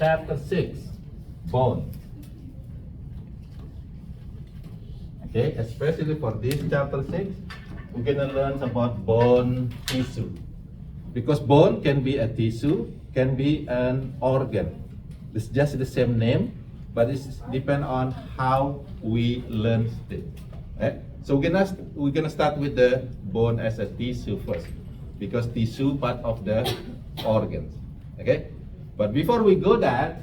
chapter 6, bone. Okay, especially for this chapter 6, we're gonna learn about bone tissue. Because bone can be a tissue, can be an organ. It's just the same name, but it depends on how we learn it. Right? So we're gonna start with the bone as a tissue first, because tissue part of the organs. Okay, but before we go that,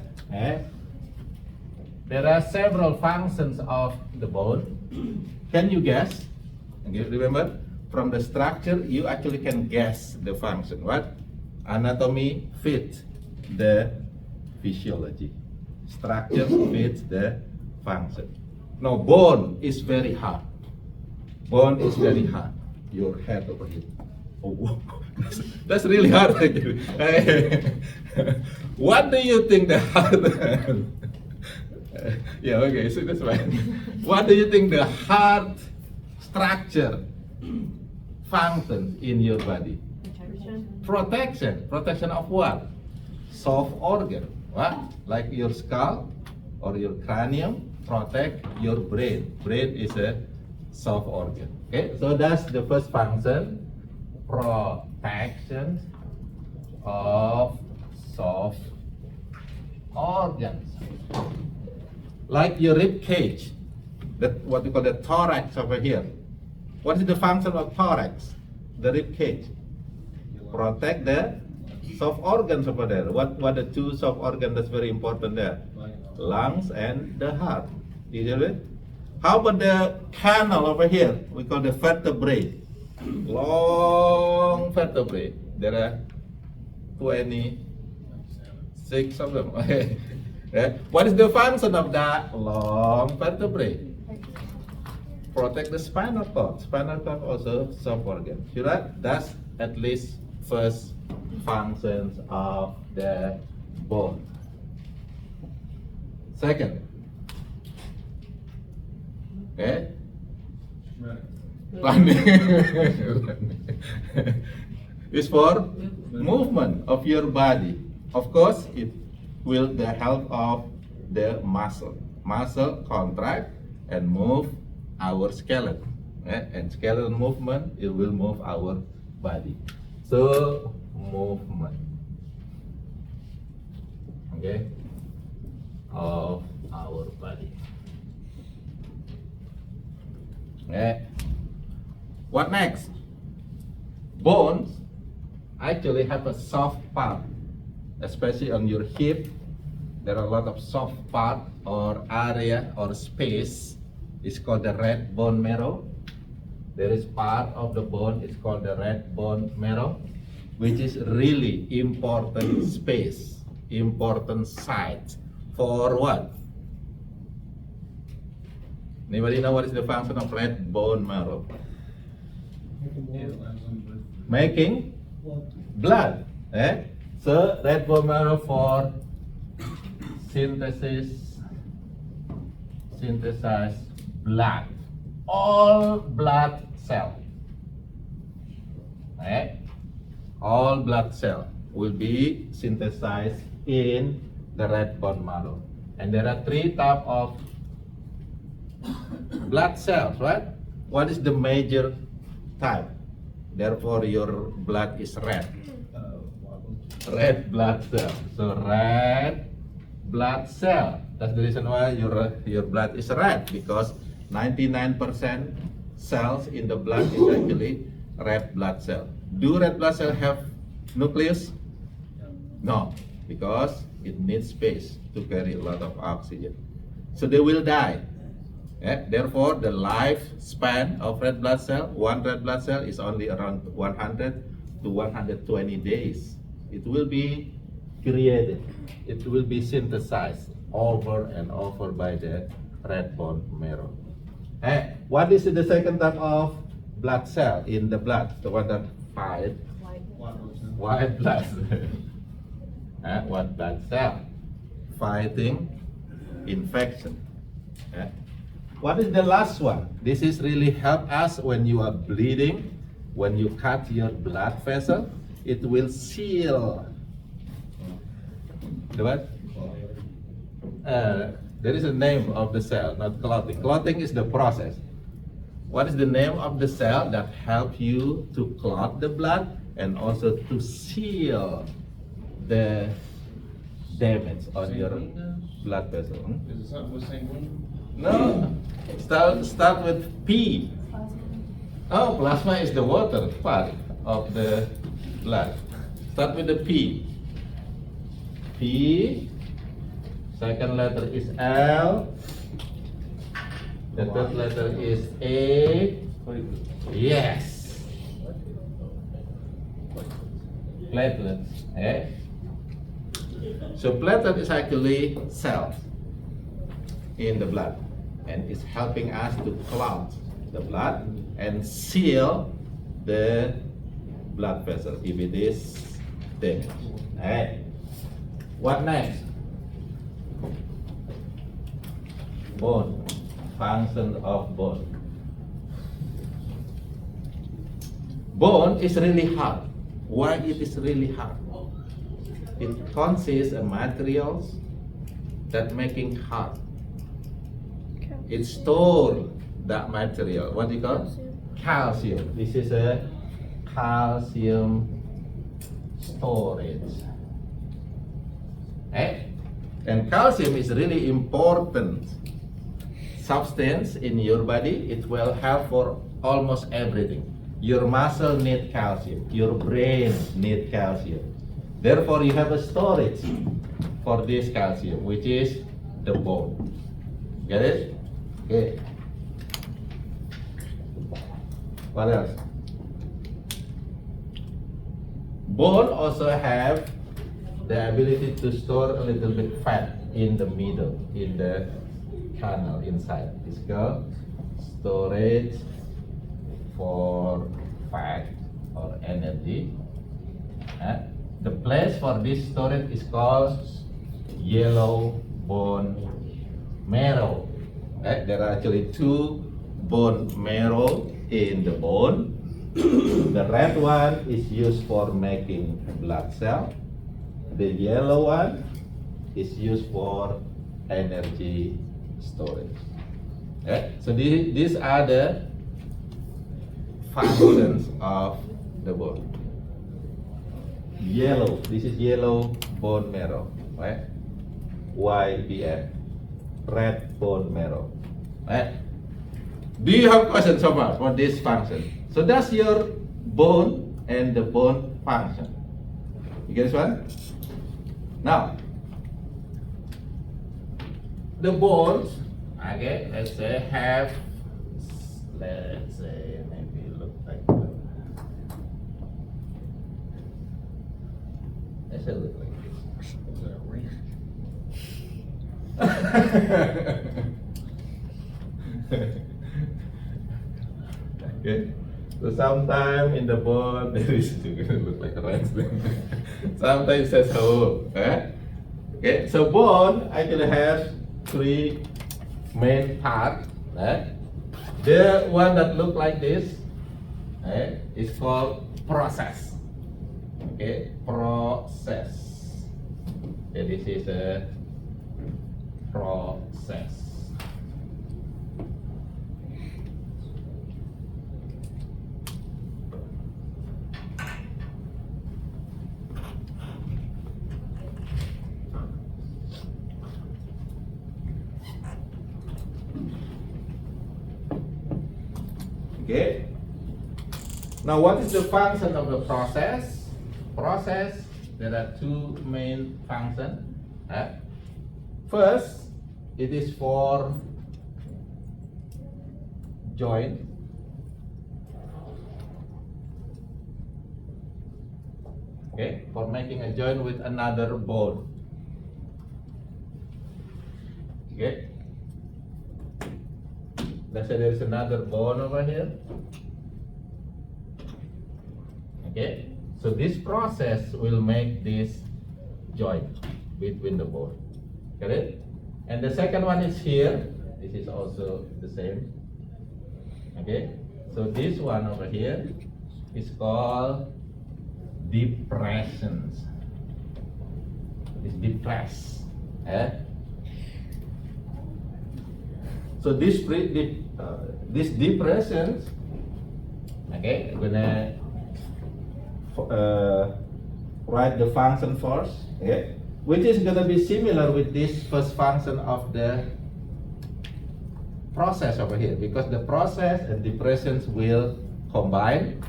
there are several functions of the bone. Can you guess? Okay, remember, from the structure you actually can guess the function. What? Anatomy fits the physiology. Structure fits the function. Now bone is very hard. Bone is very hard. Your head over here. Oh, that's really hard. What do you think the hard? Yeah, okay, so that's fine. What do you think the hard structure function in your body? Protection. Protection of what? Soft organ. What? Like your skull or your cranium protect your brain. Brain is a soft organ. Okay, so that's the first function. Protection of soft organs. Like your rib cage, that what we call the thorax over here. What is the function of thorax? The rib cage. Protect the soft organs over there. What the two soft organs that's very important there? Lungs and the heart. Is it? How about the canal over here? We call the vertebrae. Long vertebrae. There are 26 of them. What is the function of that long vertebrae? Protect the spinal cord. Spinal cord also soft organ. You right? That's at least first functions of the bone. Second, okay, running is for movement of your body. Of course, it will the help of the muscle. Muscle contract and move our skeleton, and skeletal movement, it will move our body. So movement, okay, of our body. Okay. What next? Bones actually have a soft part, especially on your hip. There are a lot of soft part or area or space. It's called the red bone marrow. There is part of the bone, it's called the red bone marrow, which is really important space, important site for what? Anybody know what is the function of red bone marrow? Making blood. So red bone marrow for synthesize blood. All blood cell. All blood cell will be synthesized in the red bone marrow. And there are three types of blood cells, right? What is the major type? Therefore, your blood is red. Red blood cell. So red blood cell. That's the reason why your blood is red, because 99% cells in the blood is actually red blood cell. Do red blood cell have nucleus? No, because it needs space to carry a lot of oxygen. So they will die. Therefore, the lifespan of red blood cell, one red blood cell, is only around 100 to 120 days. It will be created. It will be synthesized over and over by the red bone marrow. What is the second type of blood cell in the blood? The one that fight white blood cell. White blood cell fighting infection. What is the last one? This is really help us when you are bleeding. When you cut your blood vessel, it will seal the what? there is a name of the cell, not clotting. Clotting is the process. What is the name of the cell that help you to clot the blood and also to seal the damage on your blood vessel? Is it something with sanguine? No. Start with P. Oh, plasma is the water part of the blood. Start with the P. P. Second letter is L. The third letter is A. Yes. Platelets. Eh? So platelet is actually cells in the blood, and it's helping us to clot the blood and seal the blood vessel if it is damaged. Alright. What next? Bone. Function of bone. Bone is really hard. Why it is really hard? It consists of materials that making hard. It stores that material. What do you call? Calcium. This is a calcium storage. Eh? And calcium is really important substance in your body. It will help for almost everything. Your muscle need calcium. Your brain need calcium. Therefore, you have a storage for this calcium, which is the bone. Get it? Okay. What else? Bone also have the ability to store a little bit fat in the middle, in the canal inside. It's called storage for fat or energy. The place for this storage is called yellow bone marrow. There are actually two bone marrow in the bone. The red one is used for making blood cell. The yellow one is used for energy storage. So these are the functions of the bone. Yellow, this is yellow bone marrow, right? YBM, red bone marrow, right? Do you have questions so far for this function? So that's your bone and the bone function. You get this one? Now, the bones, okay, let's say have, let's say maybe look like that. Let's say look like this. Is that a ring? Okay. So sometimes in the bone there is look like a rat. Sometimes it says hole. Okay. So bone actually has three main parts. The one that look like this is called process. Okay, process. Okay, this is a process. Okay. Now, what is the function of the process? Process, there are two main functions. First, it is for joint. Okay, for making a joint with another bone. Okay. Let's say there is another bone over here. Okay, so this process will make this joint between the bone. Get it? And the second one is here. This is also the same. Okay, so this one over here is called depressions. It's depressed. So these depressions, okay, I'm gonna write the function first, okay, which is gonna be similar with this first function of the process over here, because the process and depressions will combine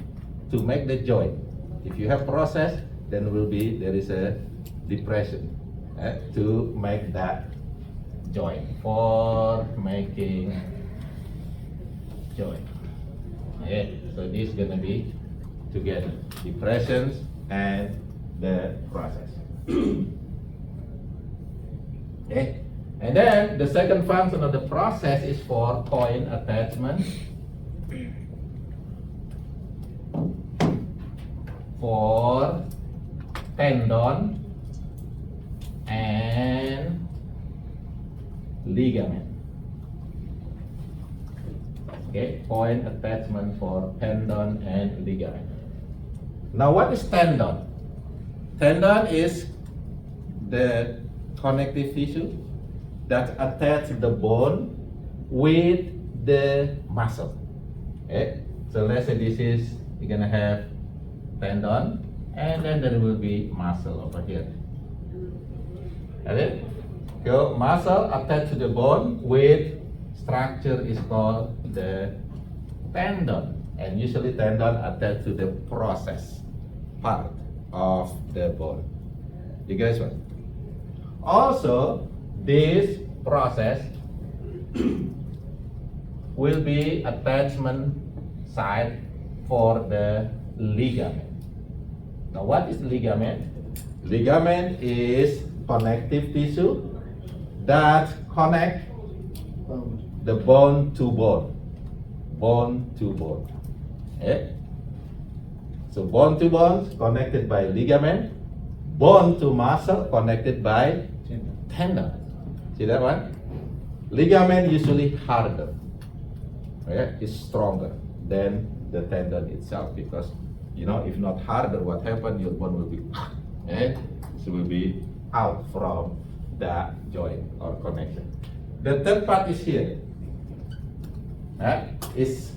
to make the joint. If you have process, then there is a depression to make that joint, for making joint. Okay, so this is gonna be together, depressions and the process. Okay, and then the second function of the process is for point attachment, for tendon and ligament. Okay, point attachment for tendon and ligament. Now, what is tendon? Tendon is the connective tissue that attaches the bone with the muscle. Okay, so let's say you're gonna have tendon, and then there will be muscle over here. Okay, so muscle attached to the bone with structure is called the tendon, and usually tendon attached to the process part of the bone. You guys what? Also, this process will be attachment site for the ligament. Now, what is ligament? Ligament is connective tissue that connect the bone to bone. Bone to bone. Okay? So bone to bone connected by ligament, bone to muscle connected by tendon. See that one? Ligament usually harder. Okay? It's stronger than the tendon itself, because if not harder, what happens? Your bone will be, okay? So will be out from the joint or connection. The third part is here. Is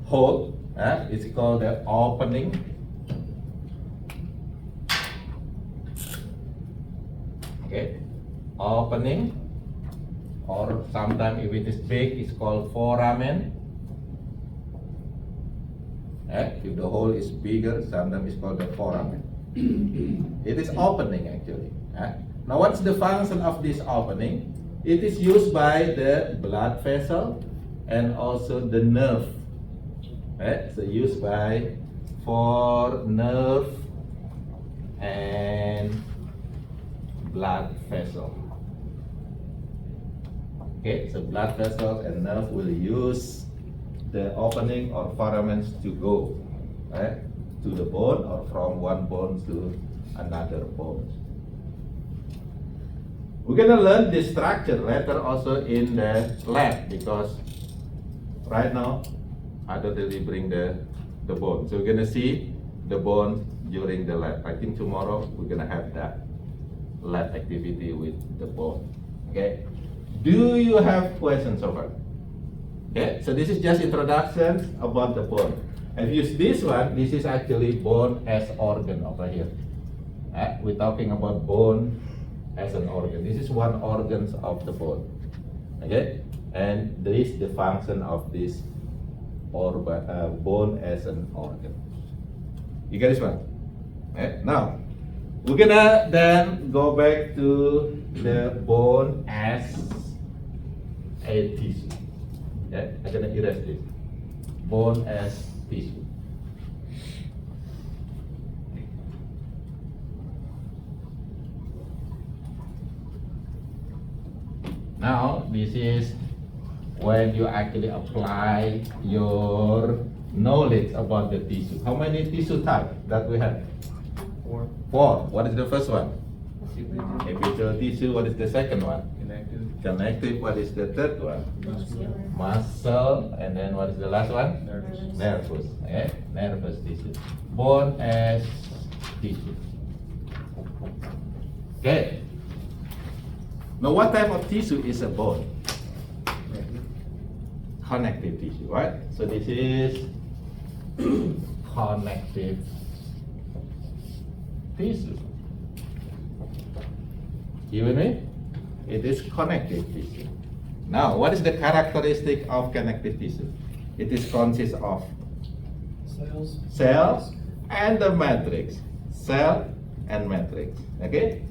hole. It's called the opening. Okay, opening, or sometimes if it is big, it's called foramen. If the hole is bigger, sometimes it's called the foramen. It is opening actually. Now, what's the function of this opening? It is used by the blood vessel and also the nerve. So used for nerve and blood vessel. Okay, so blood vessels and nerve will use the opening or foramens to go to the bone, or from one bone to another bone. We're gonna learn this structure later also in the lab, because right now I don't really bring the bone. So we're gonna see the bone during the lab. I think tomorrow we're gonna have that lab activity with the bone. Okay. Do you have questions so far? Okay. So this is just introduction about the bone. I've used this one. This is actually bone as organ over here. We're talking about bone as an organ. This is one organ of the bone. Okay. And this is the function of this bone as an organ. You get this one? Now, we're gonna then go back to the bone as a tissue. I'm gonna erase this. Bone as tissue. Now, this is when you actually apply your knowledge about the tissue. How many tissue types that we have? 4. 4. What is the first one? Epithelial tissue. What is the second one? Connective. Connective. What is the third one? Muscular. Muscle. And then what is the last one? Nervous. Nervous. Okay? Nervous tissue. Bone as tissue. Okay. Now, what type of tissue is a bone? connective tissue, right? So this is connective tissue. You with me? It is connective tissue. Now, what is the characteristic of connective tissue? It is consists of cells and the matrix. Cell and matrix. Okay?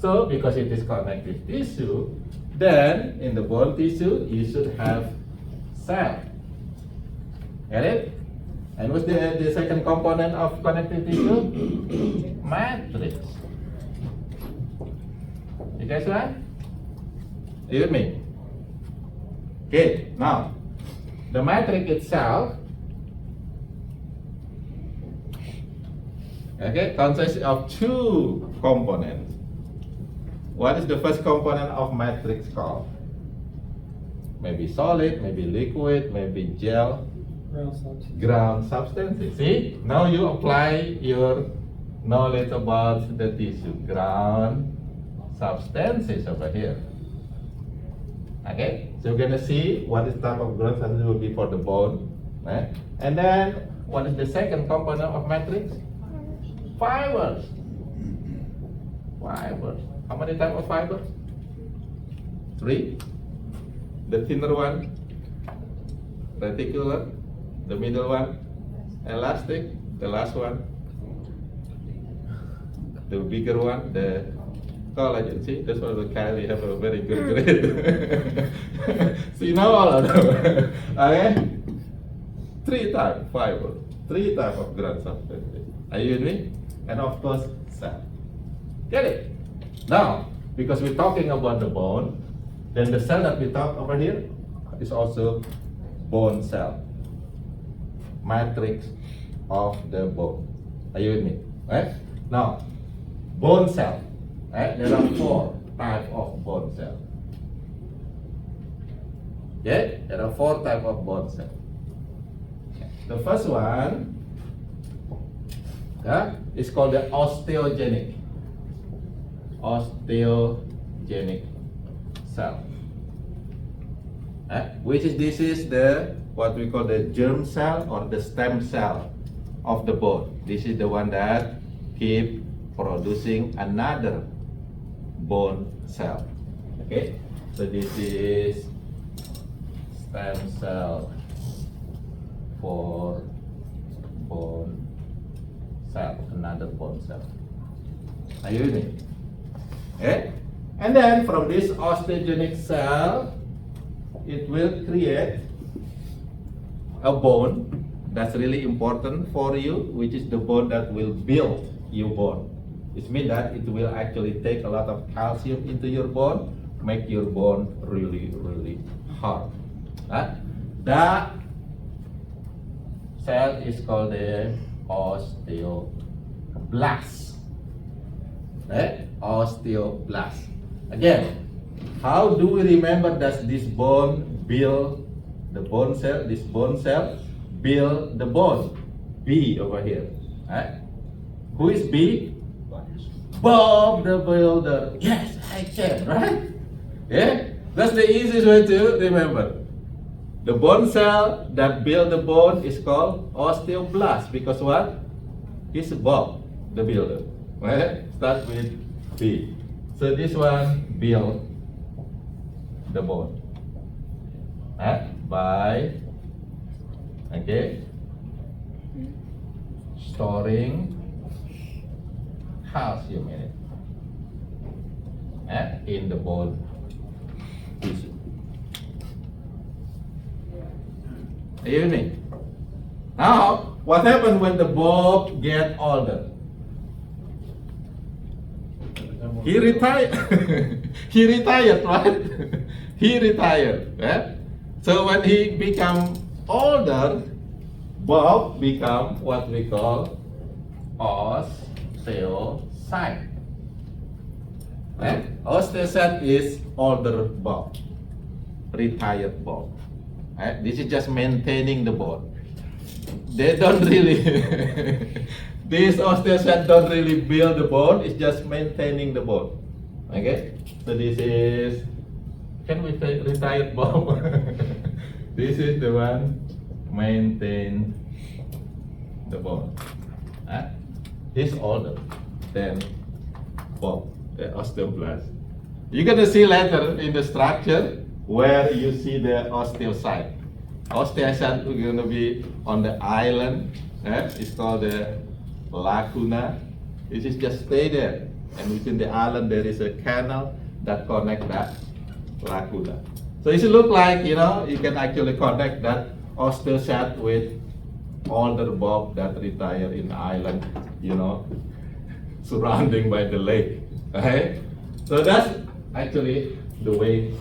So, because it is connective tissue, then in the bone tissue you should have cell. Get it? And what's the second component of connective tissue? Matrix. You guys right? Are you with me? Okay, now the matrix itself, okay, consists of two components. What is the first component of matrix called? Maybe solid, maybe liquid, maybe gel, ground substance. See, now you apply your knowledge about the tissue. Ground substances over here. Okay, so we're gonna see what is type of ground substance will be for the bone, right? And then what is the second component of matrix? Fibers. Fibers. How many type of fibers? 3. The thinner one, reticular. The middle one, elastic. The last one, the bigger one, the collagen. See, that's why the Kylie have a very good grade. See, now all of them. Okay? 3 type fiber, 3 type of ground substances. Are you with me? And of course, cell. Get it? Now, because we're talking about the bone, then the cell that we talk over here is also bone cell. Matrix of the bone. Are you with me? Right? Now, bone cell. Right? There are 4 types of bone cell. Yeah? There are 4 types of bone cell. The first one is called the osteogenic. Osteogenic cell. Which is this is the what we call the germ cell or the stem cell of the bone. This is the one that keep producing another bone cell. Okay, so this is stem cell for bone cell, another bone cell. Are you with me? Okay, and then from this osteogenic cell, it will create a bone that's really important for you, which is the bone that will build your bone. It means that it will actually take a lot of calcium into your bone, make your bone really, really hard. That cell is called the osteoblast. Osteoblast. Again, how do we remember that this bone build the bone cell? This bone cell build the bone. B over here. Who is B? Bob the Builder. Yes, I can, right? Yeah, that's the easiest way to remember. The bone cell that build the bone is called osteoblast because what? It's Bob the Builder. Right? Start with B. So this one build the bone by storing calcium in it in the bone tissue. Are you with me? Now, what happens when the bone get older? He retired. He retired, right? He retired. So when he become older, Bob become what we call osteocyte. Osteocyte is older Bob, retired Bob. This is just maintaining the bone. They don't really this osteocyte don't really build the bone, it's just maintaining the bone. Okay? So this is can we say retired Bob? This is the one maintain the bone. He's older than Bob, the osteoblast. You're gonna see later in the structure where you see the osteocyte. Osteocyte is gonna be on the island. It's called the lacuna. It is just stay there, and within the island there is a canal that connect that lacuna. So it look like, you know, you can actually connect that osteocyte with older Bob that retire in the island, you know, surrounding by the lake. Right? So that's actually the way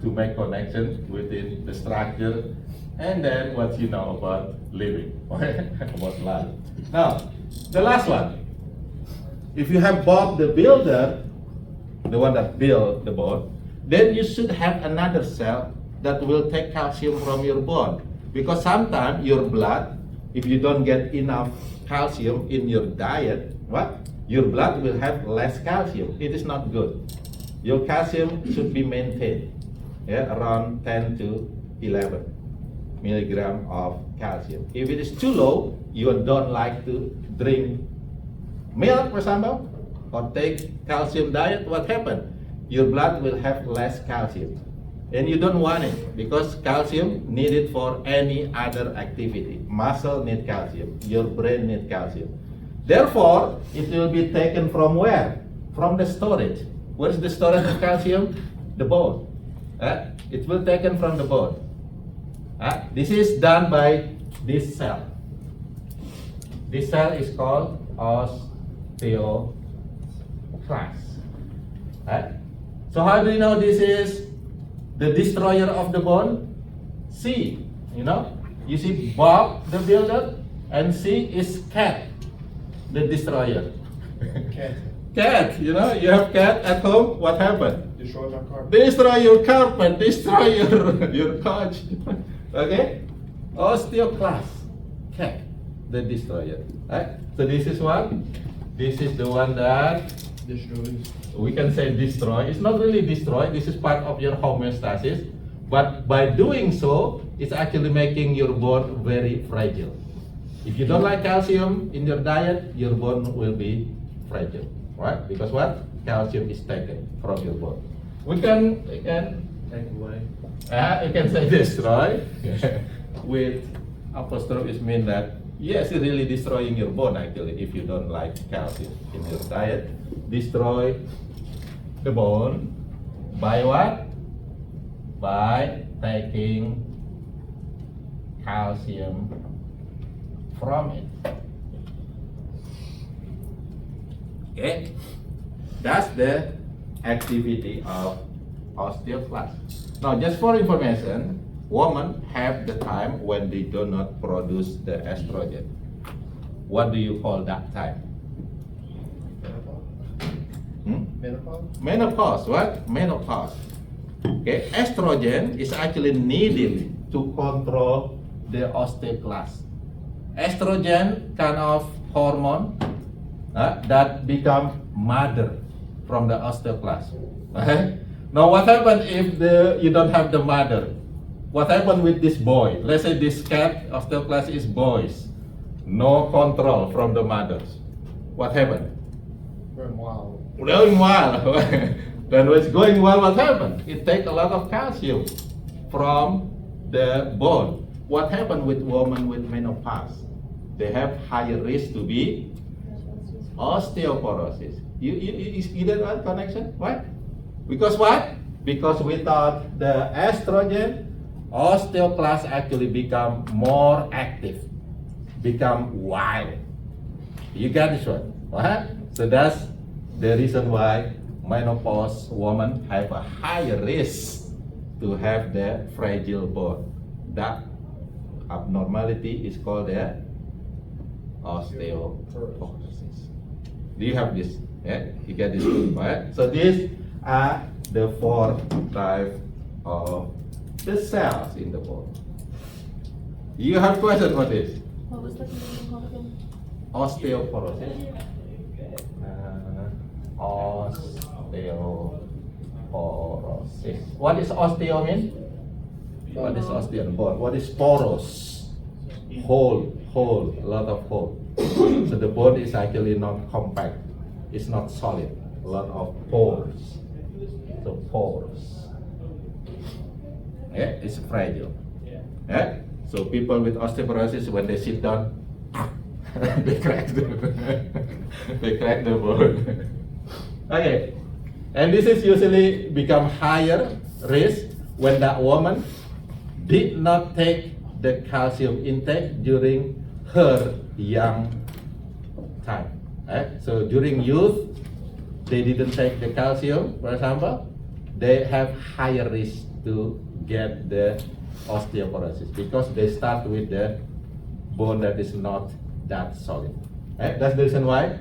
to make connection within the structure, and then what you know about living, about life. Now, the last one. If you have Bob the builder, the one that built the bone, then you should have another cell that will take calcium from your bone. Because sometimes your blood, if you don't get enough calcium in your diet, what? Your blood will have less calcium. It is not good. Your calcium should be maintained, around 10 to 11 milligram of calcium. If it is too low, you don't like to drink milk, for example, or take calcium diet, what happened? Your blood will have less calcium. And you don't want it because calcium needed for any other activity. Muscle need calcium, your brain need calcium. Therefore, it will be taken from where? From the storage. Where is the storage of calcium? The bone. It will be taken from the bone. This is done by this cell. This cell is called osteoclast. So how do you know this is the destroyer of the bone? C, you know, you see Bob the builder, and C is cat, the destroyer. Cat. Cat, you know, you have cat at home, what happened? Destroy my car. Destroy your carpet, destroy your couch. Okay? Osteoclast, cat, the destroyer. Right? So this is what? This is the one that Destroys. we can say destroy. It's not really destroy, this is part of your homeostasis. But by doing so, it's actually making your bone very fragile. If you don't like calcium in your diet, your bone will be fragile. Right? Because what? Calcium is taken from your bone. We can Take away. you can say destroy with apostrophe. It means that yes, it's really destroying your bone actually if you don't like calcium in your diet. Destroy the bone by what? By taking calcium from it. Okay, that's the activity of osteoclast. Now, just for information, women have the time when they do not produce the estrogen. What do you call that time? Menopause? Menopause. What? Menopause. Okay, estrogen is actually needed to control the osteoclast. Estrogen kind of hormone that become mother from the osteoclast. Now, what happens if you don't have the mother? What happened with this boy? Let's say this cat osteoclast is boys, no control from the mothers. What happened? Run wild. Going well. Then when it's going well, what happened? It takes a lot of calcium from the bone. What happened with women with menopause? They have higher risk to be osteoporosis. You see that connection? Why? Because what? Because without the estrogen, osteoclast actually become more active, become wild. You got this one? What? So that's the reason why menopause women have a higher risk to have the fragile bone. That abnormality is called the osteoporosis. Do you have this? Yeah, you get this, right? So these are the 4 types of the cells in the bone. You have question for this? What was the condition called again? Osteoporosis. Osteoporosis. Porosis. What is osteo mean? What is osteo? Bone. What is poros? Hole, a lot of hole. So the bone is actually not compact. It's not solid. A lot of pores. So pores. Yeah, it's fragile. Yeah. So people with osteoporosis, when they sit down, they crack the bone. Okay. And this is usually become higher risk when that woman did not take the calcium intake during her young time. So during youth, they didn't take the calcium, for example, they have higher risk to get the osteoporosis because they start with the bone that is not that solid. That's the reason why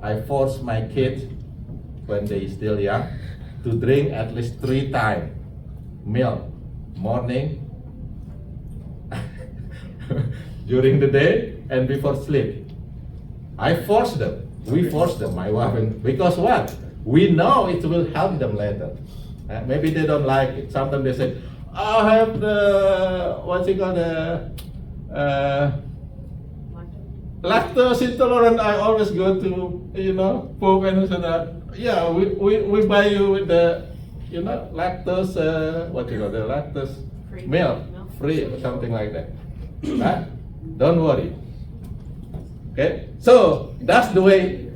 I force my kids when they still young to drink at least 3 times milk, morning, during the day, and before sleep. I force them. We force them, my wife, and because what? We know it will help them later. Maybe they don't like it. Sometimes they say, I have the, what's it called, the lactose intolerant. I always go to, poop and so that. Yeah, we buy you with the, lactose, what you call the lactose Free milk, milk. free or something like that. Don't worry. Okay, so that's the way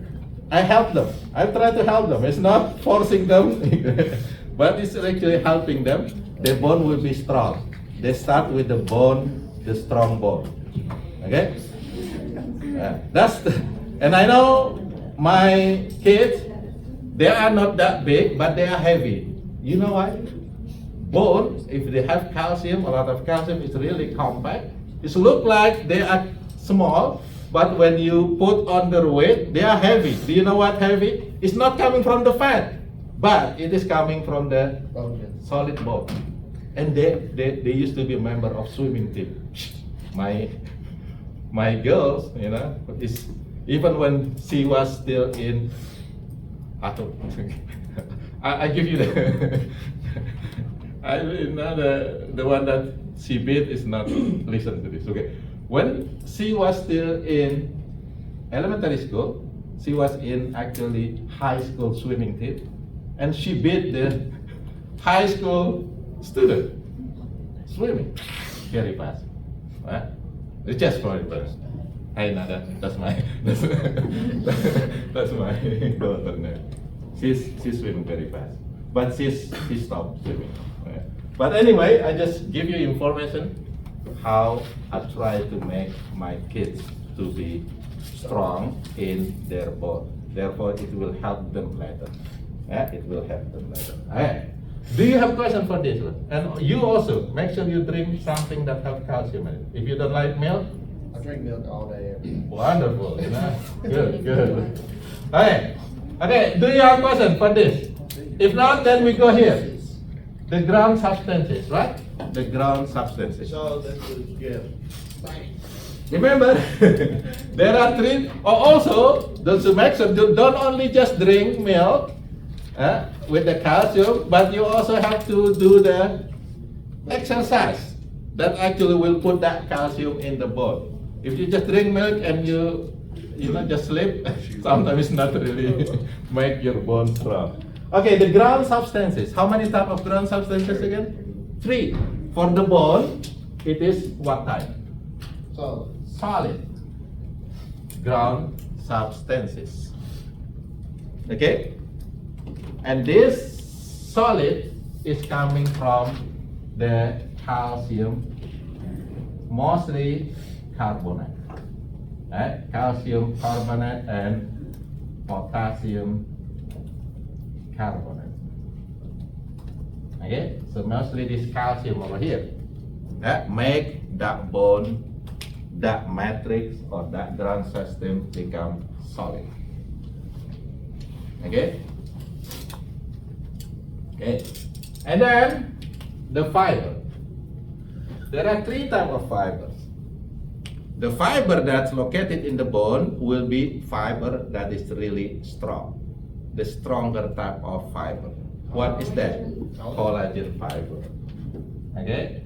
I help them. I try to help them. It's not forcing them, but it's actually helping them. The bone will be strong. They start with the bone, the strong bone. Okay, and I know my kids. They are not that big, but they are heavy. You know why? Bones, if they have calcium, a lot of calcium, it's really compact. It looks like they are small, but when you put on their weight, they are heavy. Do you know what heavy? It's not coming from the fat, but it is coming from the solid bone. And they used to be a member of swimming team. My girls, is even when she was still in, I give you the the one that she beat is not listen to this. Okay, when she was still in elementary school, she was in actually high school swimming team, and she beat the high school student swimming very fast. Right? It's just for it first. Hey, Nada, that's my that's my daughter now. She's swimming very fast, but she stopped swimming. Right? But anyway, I just give you information how I try to make my kids to be strong in their bone. Therefore, it will help them later. It will help them later. Okay. Do you have question for this one? And you also make sure you drink something that has calcium in it. If you don't like milk, I drink milk all day. wonderful. Good. Okay. Do you have question for this? If not, then we go here. The ground substances, right? The ground substances. So this is good. Remember, there are 3. Also, to make sure you don't only just drink milk with the calcium, but you also have to do the exercise that actually will put that calcium in the bone. If you just drink milk and you just sleep, sometimes it's not really make your bone strong. Okay, the ground substances. How many type of ground substances again? 3. For the bone, it is what type? Solid ground substances. Okay? And this solid is coming from the calcium, mostly carbonate. Calcium carbonate and potassium carbonate. Okay? So mostly this calcium over here make that bone, that matrix or that ground system become solid. Okay? Okay. And then the fiber. There are 3 types of fibers. The fiber that's located in the bone will be fiber that is really strong. The stronger type of fiber. What is that? Collagen fiber. Okay?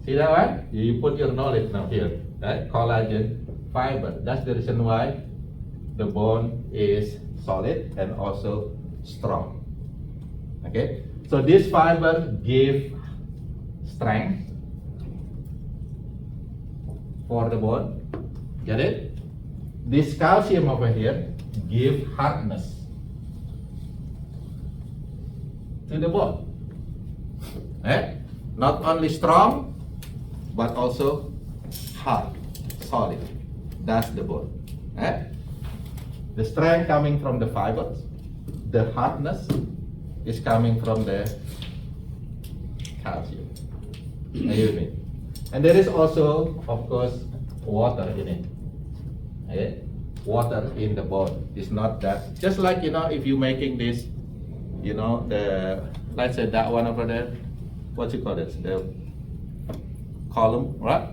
See that one? You put your knowledge now here. Right? Collagen fiber. That's the reason why the bone is solid and also strong. Okay? So this fiber give strength for the bone. Get it? This calcium over here give hardness to the bone. Eh? Not only strong, but also hard, solid. That's the bone. Eh? The strength coming from the fibers, the hardness is coming from the calcium. Are you with me? And there is also, of course, water in it. Okay? Water in the bone. It's not that, just like, if you're making this, let's say that one over there, what you call it? The column, right?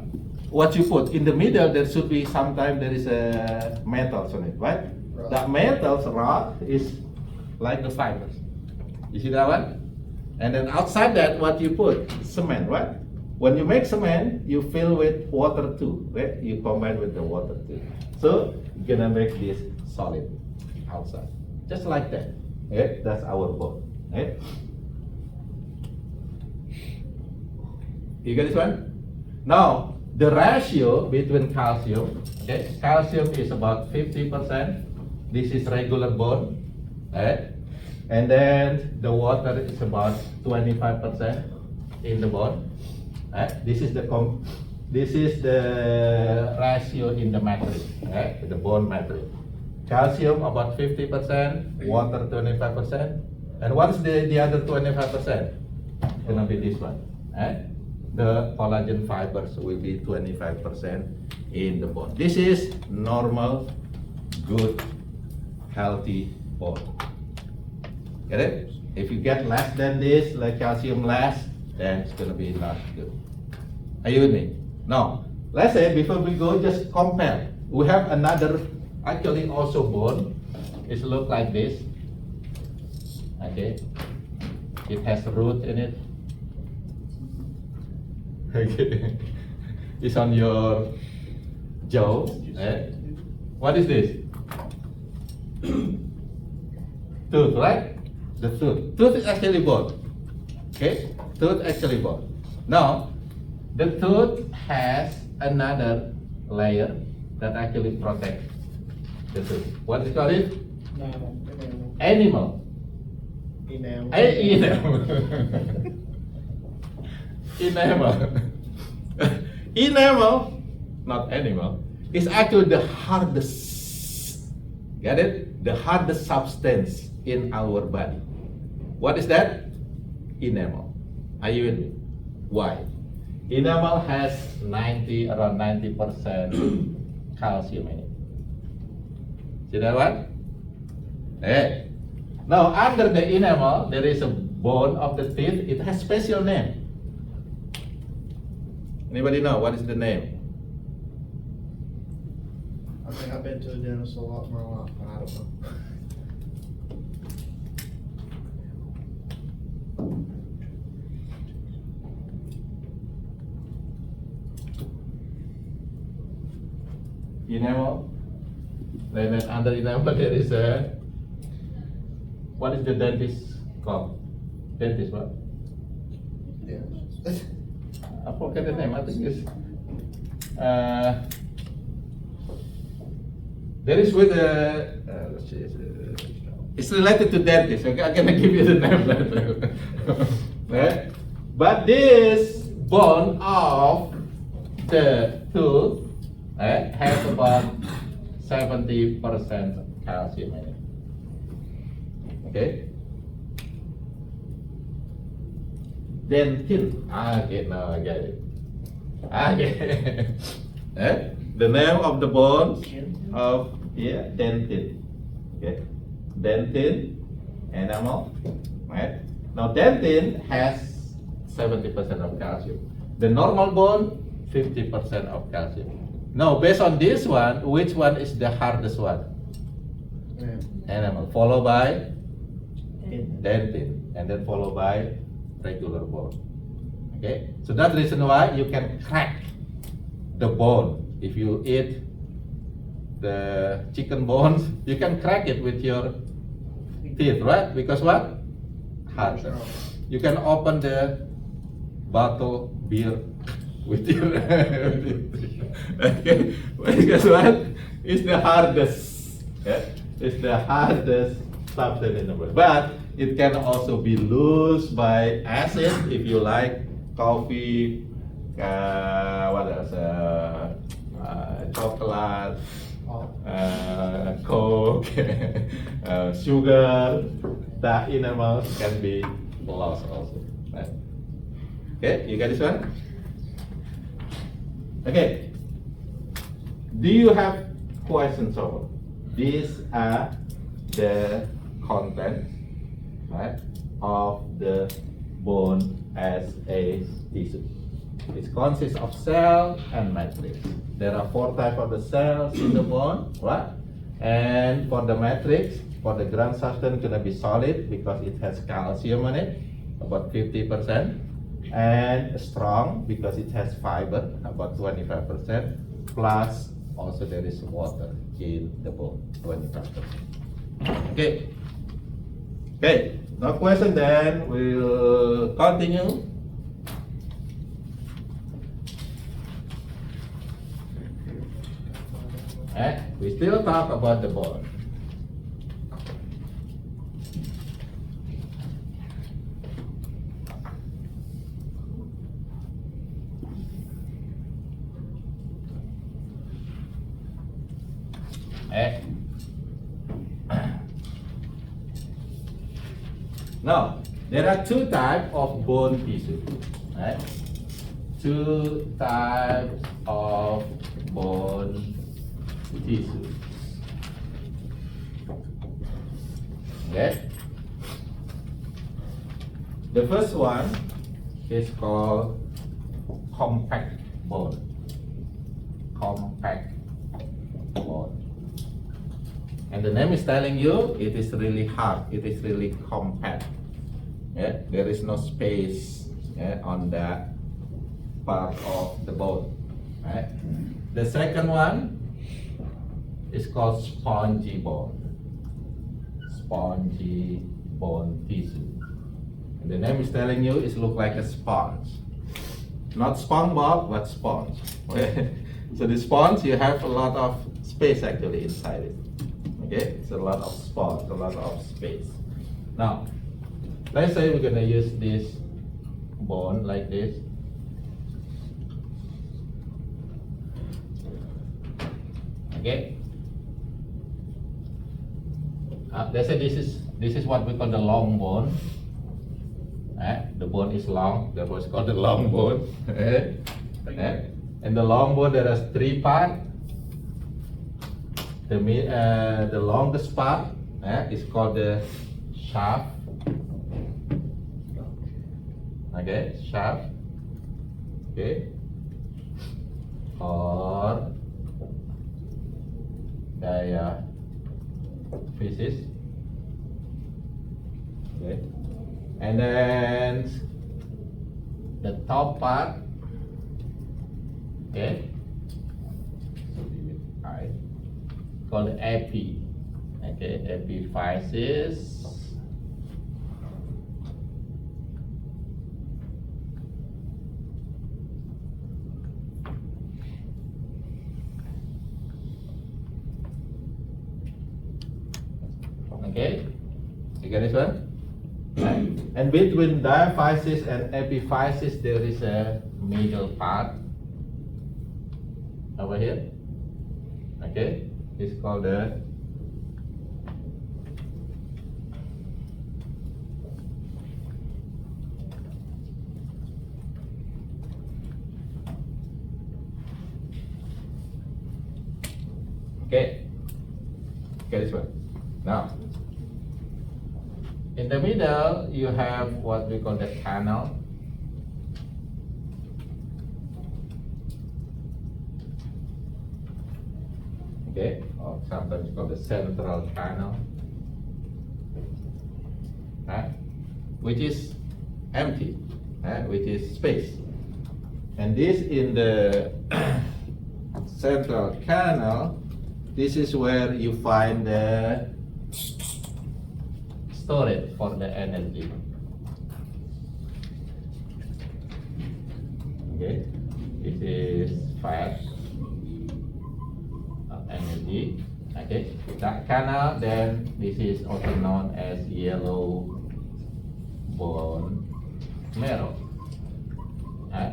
What you put in the middle, there should be sometimes there is a metals on it, right? That metals rod is like the fibers. You see that one? And then outside that, what you put? Cement, right? When you make cement, you fill with water too, right? You combine with the water too. So you're gonna make this solid outside, just like that. Okay? That's our bone. Okay? You get this one? Now the ratio between calcium. Okay? Calcium is about 50%. This is regular bone, right? And then the water is about 25% in the bone. Right? This is the ratio in the matrix, right? The bone matrix. Calcium about 50%, water 25%, and what's the other 25%? Gonna be this one, right? The collagen fibers will be 25% in the bone. This is normal, good, healthy bone. Get it? If you get less than this, like calcium less, then it's gonna be not good. Are you with me? Now, let's say before we go, just compare. We have another, actually also bone. It looks like this. Okay. It has root in it. Okay. It's on your jaw. Eh? What is this? Tooth, right? The tooth. Tooth is actually bone. Okay? Tooth actually bone. Now, the tooth has another layer that actually protects the tooth. What is it called? Animal. Enamel. Enamel. Enamel. Enamel, not animal, is actually the hardest. Get it? The hardest substance in our body. What is that? Enamel. Are you with me? Why? Enamel has around 90% calcium in it. See that one? Hey. Now under the enamel, there is a bone of the teeth. It has special name. Anybody know what is the name? I think I've been to a dentist a lot in my life, but I don't know. Enamel. Then under enamel there is a, what is the dentist called? Dentist what? Yeah. I forget the name. I think it's there is with the it's related to dentist. Okay, I'm gonna give you the name later. Right? But this bone of the tooth has about 70% calcium in it. Okay? Dentin. Okay, now I get it. Okay. The name of the bones of dentin. Okay. Dentin, enamel. Right? Now dentin has 70% of calcium. The normal bone, 50% of calcium. Now, based on this one, which one is the hardest one? Yeah. Enamel, followed by dentin, and then followed by regular bone. Okay, so that's the reason why you can crack the bone. If you eat the chicken bones, you can crack it with your teeth, right? Because what? Harder. You can open the bottle beer with your okay, because what? It's the hardest. Yeah? It's the hardest substance in the world. But it can also be loose by acid if you like coffee, what else? Chocolate, Coke, sugar. The enamels can be lost also. Right? Okay, you get this one? Okay. Do you have questions over? These are the contents, right, of the bone as a tissue. It consists of cell and matrix. There are 4 types of the cells in the bone, right? And for the matrix, for the ground substance, gonna be solid because it has calcium in it, about 50%, and strong because it has fiber, about 25%, plus also there is water in the bone, 25%. Okay. Okay, no question then, we'll continue. We still talk about the bone. Now, there are 2 types of bone tissue. Right? 2 types of bone tissue. Okay? The first one is called compact bone. Compact bone. And the name is telling you it is really hard, it is really compact. Yeah? There is no space, yeah, on that part of the bone. Right? The second one is called spongy bone. Spongy bone tissue. And the name is telling you it looks like a sponge. Not SpongeBob, but sponge. So the sponge, you have a lot of space actually inside it. Okay, it's a lot of sponge, a lot of space. Now, let's say we're gonna use this bone like this. Okay. Let's say this is what we call the long bone. The bone is long, therefore it's called the long bone. And the long bone there are 3 parts. The longest part is called the shaft. Okay, shaft. Okay. Or diaphysis. Okay. And then the top part, okay, called epi, okay, epiphysis. Okay, you get this one? And between diaphysis and epiphysis, there is a middle part over here. Okay, it's called the okay. Okay, this one. Now, in the middle, you have what we call the canal. Okay, or sometimes called the central canal. which is empty, which is space. And this in the central canal, this is where you find the storage for the energy. Okay, this is fat energy. Okay, that canal, then this is also known as yellow bone marrow,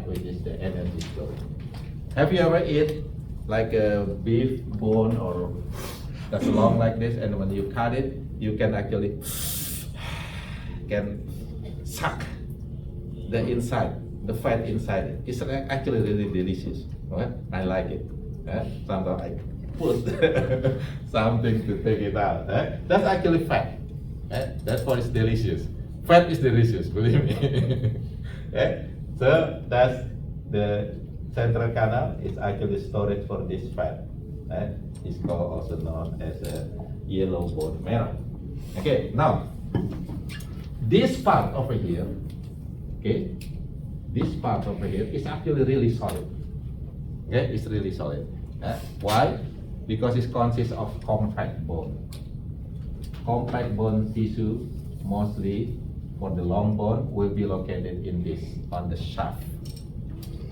which is the energy flow. Have you ever eat like a beef bone or that's long like this, and when you cut it, you can actually suck the inside, the fat inside it. It's actually really delicious. Right? I like it. Sometimes I put something to take it out. That's actually fat. That's why it's delicious. Fat is delicious, believe me. So that's the central canal. It's actually storage for this fat. It's called also known as a yellow bone marrow. Okay, now this part over here, okay, this part over here is actually really solid. Okay, it's really solid. Why? Because it consists of compact bone. Compact bone tissue, mostly for the long bone, will be located in this, on the shaft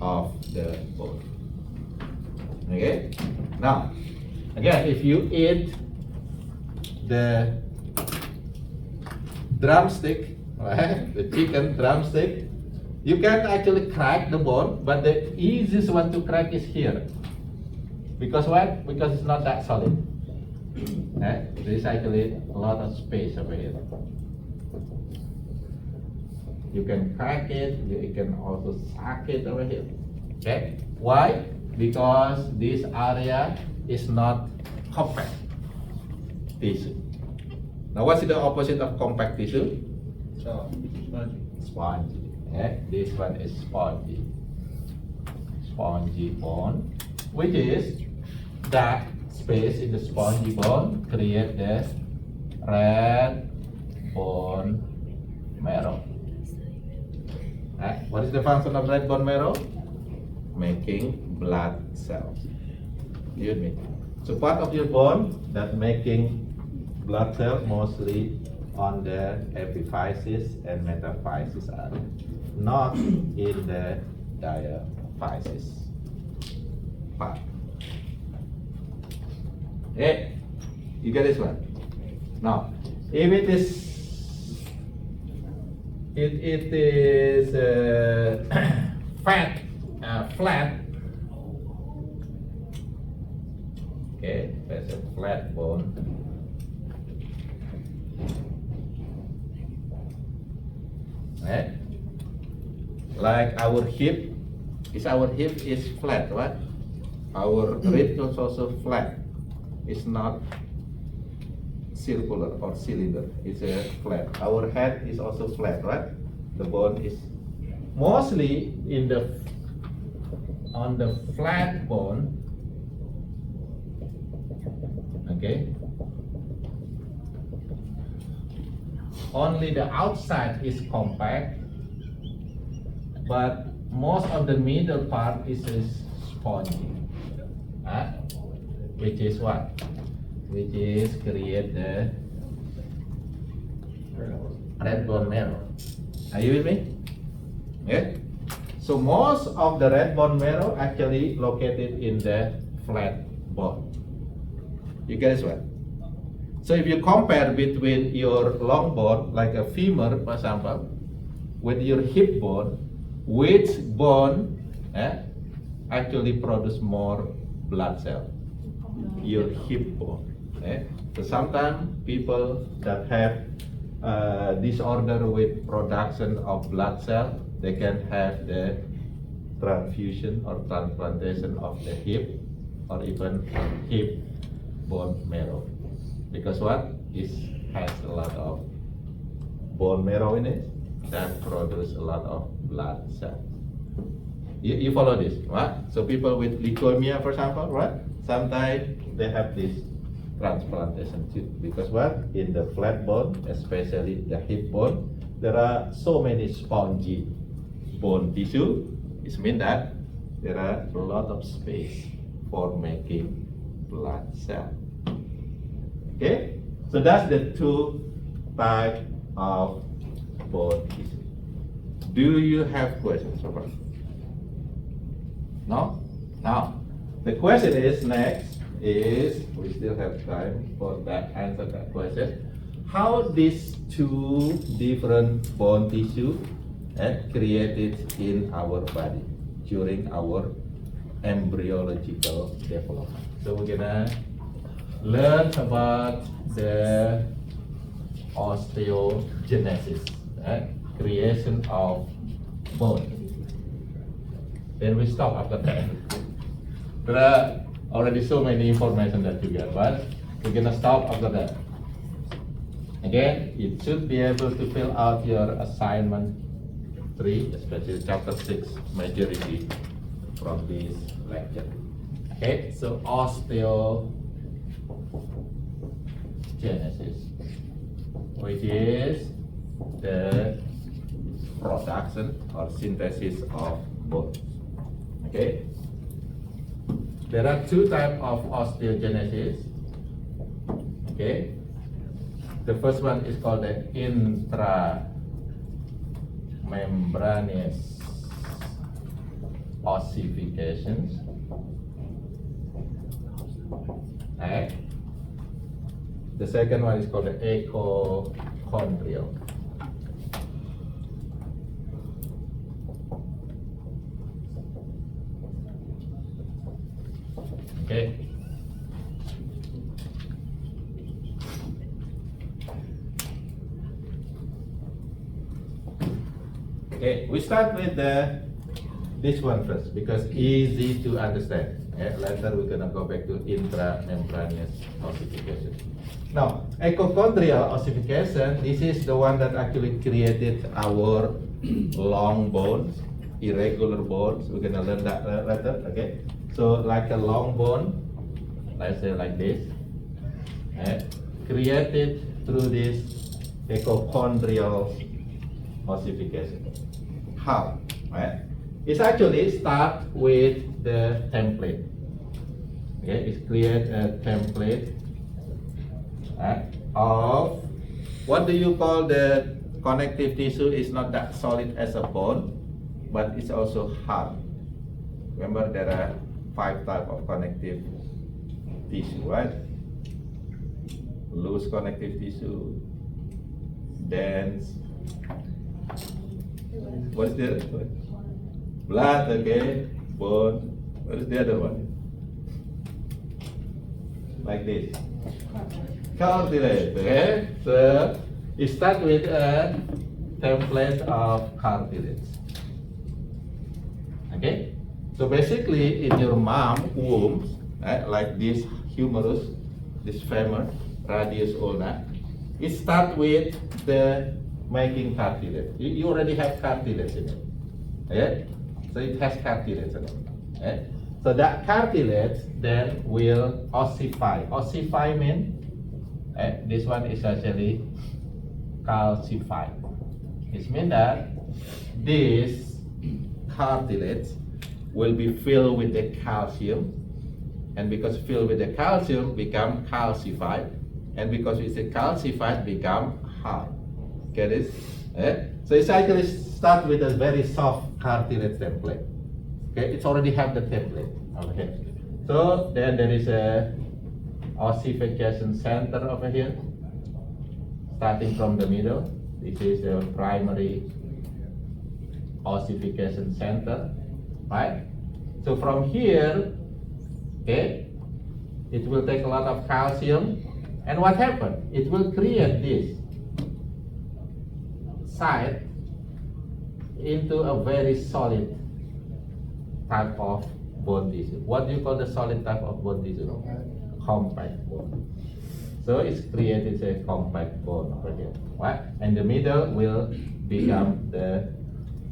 of the bone. Okay? Now, again, if you eat the drumstick, right? The chicken drumstick, you can actually crack the bone, but the easiest one to crack is here. Because what? Because it's not that solid. There is actually a lot of space over here. You can crack it, you can also suck it over here. Okay? Why? Because this area is not compact tissue. Now, what's the opposite of compact tissue? Spongy. This one is spongy. Spongy bone, which is that space in the spongy bone create the red bone marrow. What is the function of red bone marrow? Making blood cells. You with me? So part of your bone that making blood cells mostly on the epiphysis and metaphysis area, not in the diaphysis part. Okay, you get this one. Now, if it is flat. Okay, that's a flat bone. Right? Like our hip is flat, right? Our rib is also flat. It's not circular or cylinder. It's a flat. Our head is also flat, right? The bone is mostly on the flat bone. Okay. Only the outside is compact, but most of the middle part is spongy. Which is what? Which is create the red bone marrow. Are you with me? Okay. So most of the red bone marrow actually located in the flat bone. You guys what? So if you compare between your long bone, like a femur, for example, with your hip bone, which bone actually produce more blood cell? Your hip bone. So sometimes people that have disorder with production of blood cell, they can have the transfusion or transplantation of the hip or even hip bone marrow. Because what? It has a lot of bone marrow in it that produce a lot of blood cells. You follow this, right? So people with leukemia, for example, right? Sometimes they have this transplantation too. Because what? In the flat bone, especially the hip bone, there are so many spongy bone tissue. It means that there are a lot of space for making blood cell. Okay? So that's the two types of bone tissue. Do you have questions so far? No? Now, the question is next is, we still have time for that, answer that question. How these two different bone tissue created in our body during our embryological development. So we're gonna learn about the osteogenesis, creation of bone. Then we stop after that. There are already so many information that you get, but we're gonna stop after that. Again, you should be able to fill out your assignment 3, especially chapter 6, majority from this lecture. Okay, so osteogenesis, which is the production or synthesis of bones. Okay, there are two types of osteogenesis. Okay, the first one is called the intramembranous ossifications. Right. The second one is called the echochondrial. Okay. Okay, we start with this one first because easy to understand. Later we're gonna go back to intramembranous ossification. Now, echochondrial ossification, this is the one that actually created our long bones, irregular bones. We're gonna learn that later. Okay, so like a long bone, let's say like this, created through this echochondrial ossification. How? Right? It's actually start with the template. Okay, it's create a template of what do you call the connective tissue? Is not that solid as a bone, but it's also hard. Remember, there are 5 types of connective tissue, right? Loose connective tissue, dense. What's the other one? Blood, okay, bone. What is the other one? Like this. Cartilage, okay? So you start with a template of cartilage. Okay? So basically in your mom womb, like this humerus, this femur, radius ulna, it starts with the making cartilage. You already have cartilage in it. Okay? So it has cartilage in it. Okay? So that cartilage then will ossify. Ossify means this one is actually calcified. It means that this cartilage will be filled with the calcium, and because filled with the calcium become calcified, and because it's a calcified become hard. Get this? So it's actually start with a very soft cartilage template. Okay, it's already have the template. Okay, so then there is a ossification center over here, starting from the middle. This is the primary ossification center, right? So from here, okay, it will take a lot of calcium, and what happened? It will create this side into a very solid type of bone tissue. What do you call the solid type of bone tissue? Compact bone. So it's created a compact bone over here, right? And the middle will become the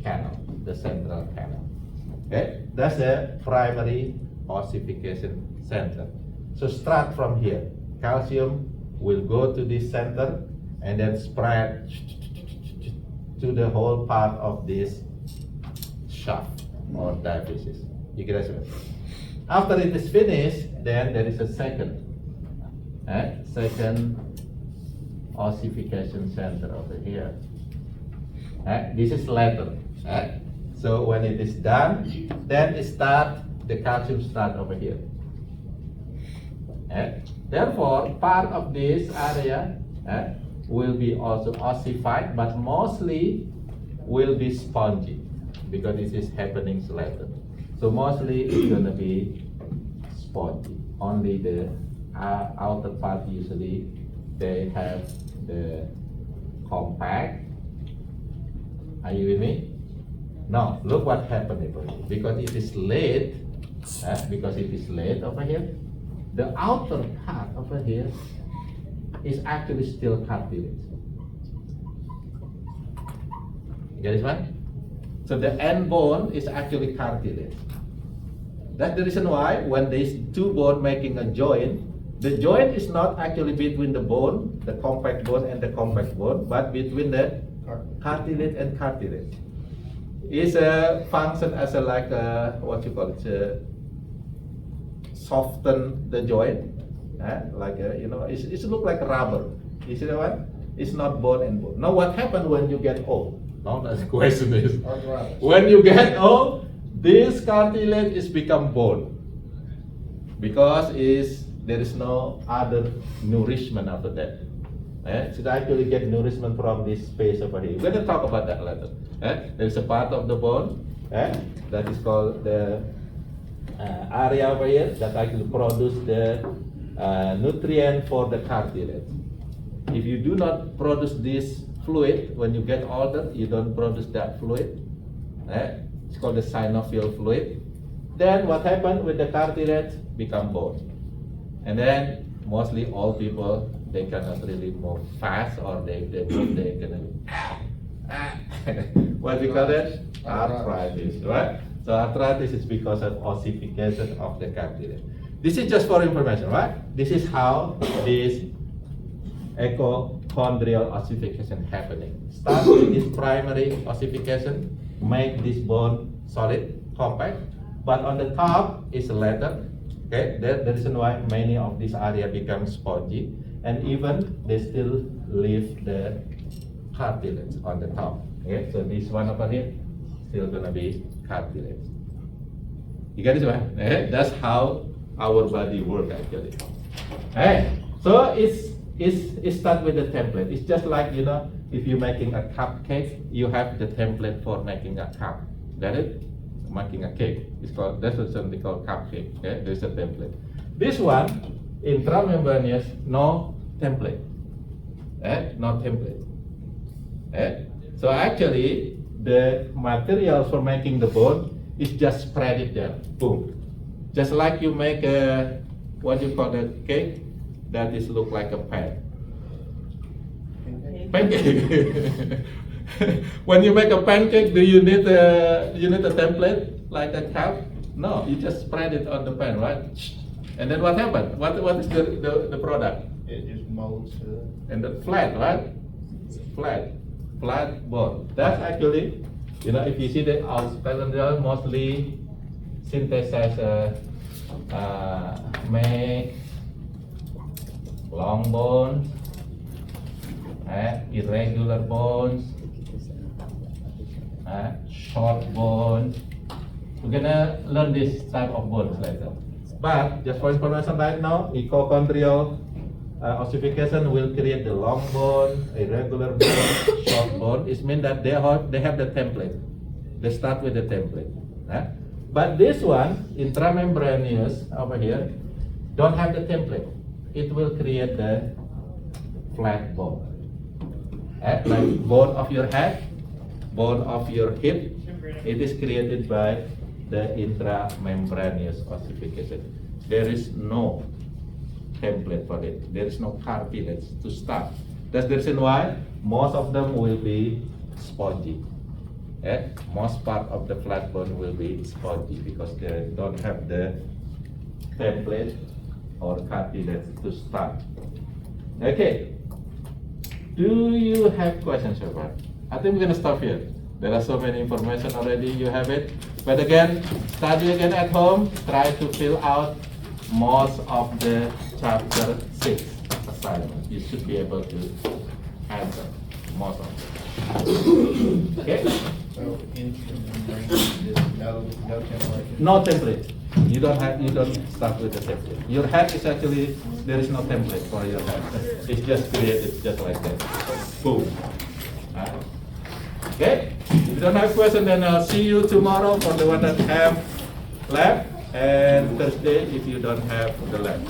canal, the central canal. Okay, that's the primary ossification center. So start from here. calcium will go to this center and then spread to the whole part of this shaft or diaphysis. You get it? After it is finished, then there is a second ossification center over here. This is later. So when it is done, then the calcium start over here. Therefore, part of this area will be also ossified, but mostly will be spongy because this is happening later. So mostly it's going to be spongy. Only the outer part usually they have the compact. Are you with me? Now look what happened over here. Because it is late over here, the outer part over here is actually still cartilage. You get this one? So the end bone is actually cartilage. That's the reason why when these two bones making a joint, the joint is not actually between the bone, the compact bone and the compact bone, but between the cartilage and cartilage. It's a function as a like a, what you call it, soften the joint, like a, it look like rubber. You see that one? It's not bone and bone. Now what happens when you get old? Now the question is, when you get old, this cartilage is become bone because there is no other nourishment after that. Should actually get nourishment from this space over here. We're going to talk about that later. There is a part of the bone that is called the area over here that actually produce the nutrient for the cartilage. If you do not produce this fluid, when you get older, you don't produce that fluid. It's called the synovial fluid. Then what happens with the cartilage? Become bone. And then mostly all people, they cannot really move fast, or they move, they cannot. What do you call that? Arthritis, right? So arthritis is because of ossification of the cartilage. This is just for information, right? This is how this echochondrial ossification happening. Start with this primary ossification, make this bone solid, compact, but on the top is later. Okay, that's the reason why many of this area become spongy, and even they still leave the cartilage on the top. Okay, so this one over here still gonna be cartilage. You get this one? That's how our body works actually. So it starts with the template. It's just like, if you're making a cupcake, you have the template for making a cup. Got it? Making a cake. It's called, that's what something called cupcake. Okay? There's a template. This one, intramembranous, no template. No template. So actually, the material for making the bone is just spread it there. Boom. Just like you make a, what you call that cake, that is look like a pan. Pancake. When you make a pancake, do you need a template like a cup? No, you just spread it on the pan, right? And then what happens? What is the product? It just molds to it. And the flat, right? Flat bone. That's actually, if you see the paleontology mostly synthesize make long bones, irregular bones, short bones. We're gonna learn this type of bones later. But just for information right now, echochondrial ossification will create the long bone, irregular bone, short bone. It means that they have the template. They start with the template. But this one, intramembranous over here, don't have the template. It will create the flat bone. Like bone of your head, bone of your hip, it is created by the intramembranous ossification. There is no template for it. There is no cartilage to start. That's the reason why most of them will be spongy. Most part of the flat bone will be spongy because they don't have the template or cartilage to start. Okay. Do you have questions so far? I think we're gonna stop here. There are so many information already, you have it. But again, study again at home. Try to fill out most of the chapter 6 assignment. You should be able to answer most of it. Okay? So in brain, just no template. No template. You don't start with the template. Your head is actually, there is no template for your head. It's just created just like that. Boom. Okay? If you don't have question, then I'll see you tomorrow for the one that have lab, and Thursday if you don't have the lab.